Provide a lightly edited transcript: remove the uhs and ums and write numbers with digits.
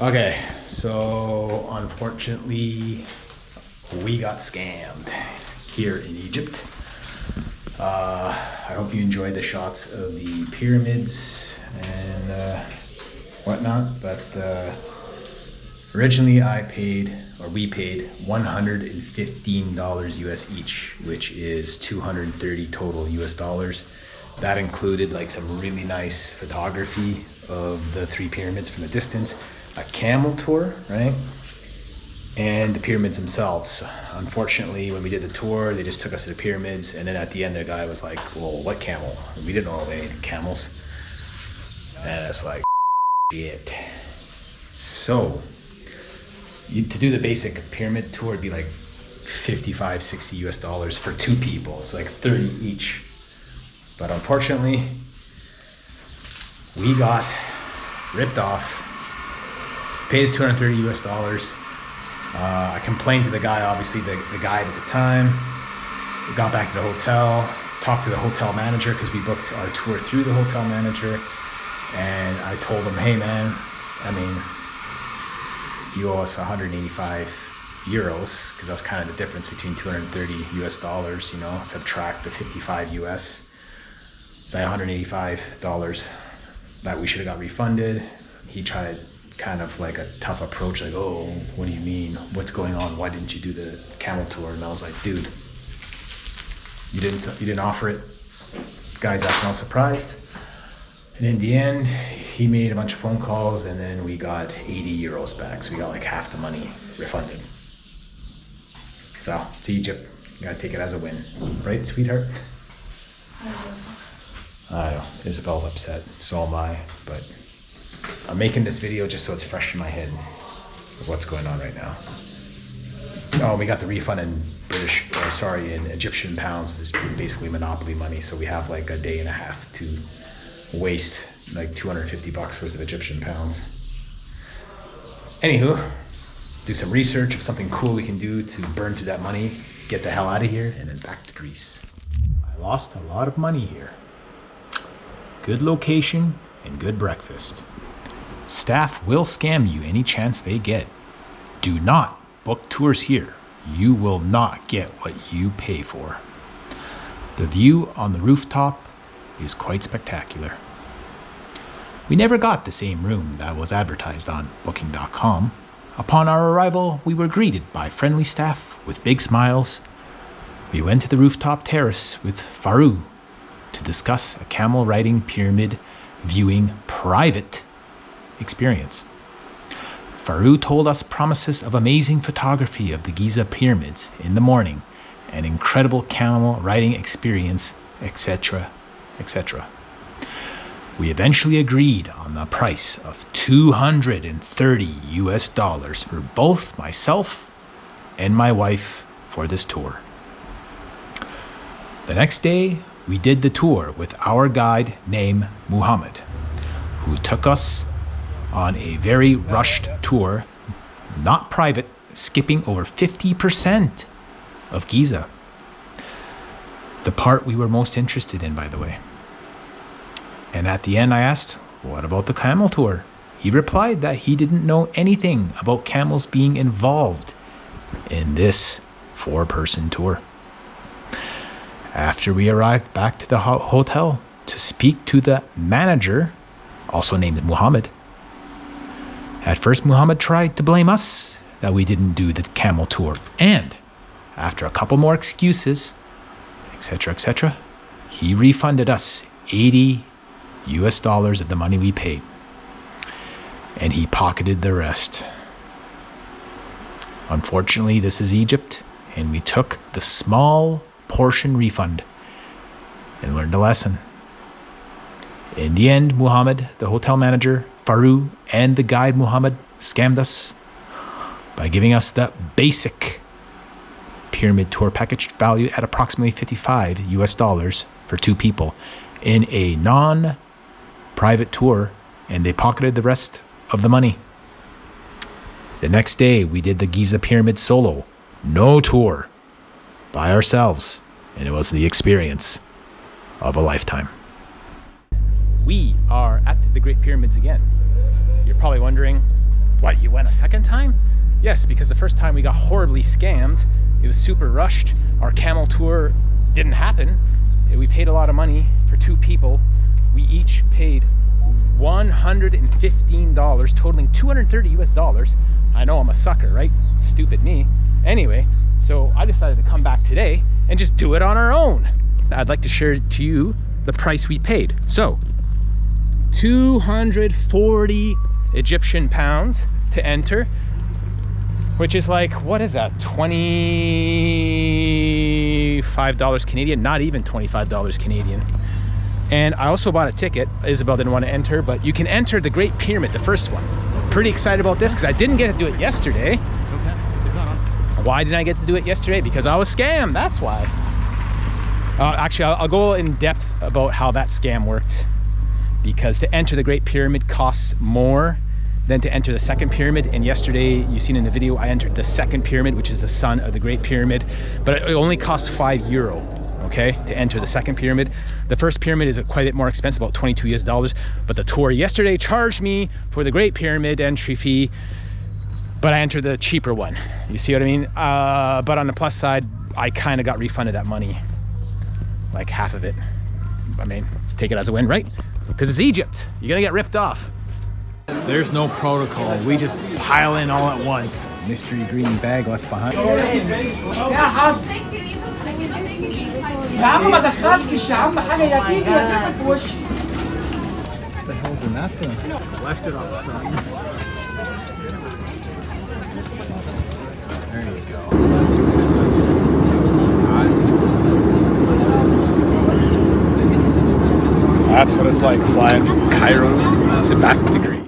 Okay, so unfortunately, we got scammed here in Egypt. I hope you enjoyed the shots of the pyramids and whatnot, but originally we paid $115 US each, which is 230 total US dollars. That included like some really nice photography of the three pyramids from a distance, a camel tour, right? And the pyramids themselves. Unfortunately, when we did the tour, they just took us to the pyramids, and then at the end, the guy was like, well, what camel? And we didn't know any camels. And it's like, shit. So, to do the basic pyramid tour, it'd be like 55, 60 US dollars for two people. It's like 30 each. But unfortunately, we got ripped off, paid 230 US dollars. I complained to the guy, obviously the guide at the time. We got back to the hotel, talked to the hotel manager because we booked our tour through the hotel manager. And I told him, hey man, I mean, you owe us 185 euros because that's kind of the difference between 230 US dollars, you know, subtract the 55 US. It's like $185 that we should have got refunded. He tried kind of like a tough approach, like, oh, what do you mean? What's going on? Why didn't you do the camel tour? And I was like, dude, you didn't offer it. Guy's acting all surprised. And in the end, he made a bunch of phone calls, and then we got 80 euros back. So we got like half the money refunded. So it's Egypt. You gotta take it as a win, right, sweetheart? I know, Isabel's upset, so am I, but I'm making this video just so it's fresh in my head of what's going on right now. Oh, we got the refund in in Egyptian pounds, which is basically monopoly money. So we have like a day and a half to waste like 250 bucks worth of Egyptian pounds. Anywho, do some research of something cool we can do to burn through that money, get the hell out of here, and then back to Greece. I lost a lot of money here. Good location and good breakfast. Staff will scam you any chance they get. Do not book tours here. You will not get what you pay for. The view on the rooftop is quite spectacular. We never got the same room that was advertised on booking.com. Upon our arrival, we were greeted by friendly staff with big smiles. We went to the rooftop terrace with Faru to discuss a camel riding pyramid viewing private experience. Faru told us promises of amazing photography of the Giza Pyramids in the morning, an incredible camel riding experience, etc., etc. We eventually agreed on the price of 230 US dollars for both myself and my wife for this tour. The next day, we did the tour with our guide named Muhammad, who took us on a very rushed tour, not private, skipping over 50% of Giza. The part we were most interested in, by the way. And at the end I asked, what about the camel tour? He replied that he didn't know anything about camels being involved in this 4-person tour. After we arrived back to the hotel to speak to the manager, also named Muhammad, at first Muhammad tried to blame us that we didn't do the camel tour, and after a couple more excuses, etc., etc., he refunded us 80 US dollars of the money we paid, and he pocketed the rest. Unfortunately, this is Egypt, and we took the small portion refund and learned a lesson. In the end, Muhammad, the hotel manager, Faru, and the guide Muhammad scammed us by giving us the basic pyramid tour package valued at approximately 55 US dollars for two people in a non-private tour, and they pocketed the rest of the money. The next day, we did the Giza Pyramid solo, no tour, by ourselves, and it was the experience of a lifetime. We are at the Great Pyramids again. You're probably wondering, What, you went a second time? Yes, because the first time we got horribly scammed. It was super rushed. Our camel tour didn't happen. We paid a lot of money for 2 people. We each paid $115, totaling $230 US. I know I'm a sucker, right? Stupid me. Anyway, so I decided to come back today and just do it on our own. I'd like to share to you the price we paid. So, 240 Egyptian pounds to enter, which is like, what is that? $25 Canadian, not even $25 Canadian. And I also bought a ticket. Isabel didn't want to enter, but you can enter the Great Pyramid, the first one. Pretty excited about this because I didn't get to do it yesterday. Okay, it's not on. Why didn't I get to do it yesterday? Because I was scammed, that's why. Actually, I'll go in depth about how that scam worked. Because to enter the Great Pyramid costs more than to enter the second pyramid. And yesterday, you seen in the video, I entered the second pyramid, which is the son of the Great Pyramid. But it only costs €5, okay, to enter the second pyramid. The first pyramid is quite a bit more expensive, about $22 US. But the tour yesterday charged me for the Great Pyramid entry fee, but I entered the cheaper one. You see what I mean? But on the plus side, I kind of got refunded that money, like half of it. I mean, take it as a win, right? Because it's Egypt. You're gonna get ripped off. There's no protocol. We just pile in all at once. Mystery green bag left behind. يا عم ما دخلتش يا عم حاجه يا تيجي يا تاكل في وشي. What the hell's in that thing? Left it up, son. There you go. That's what it's like flying from Cairo to back to Greece.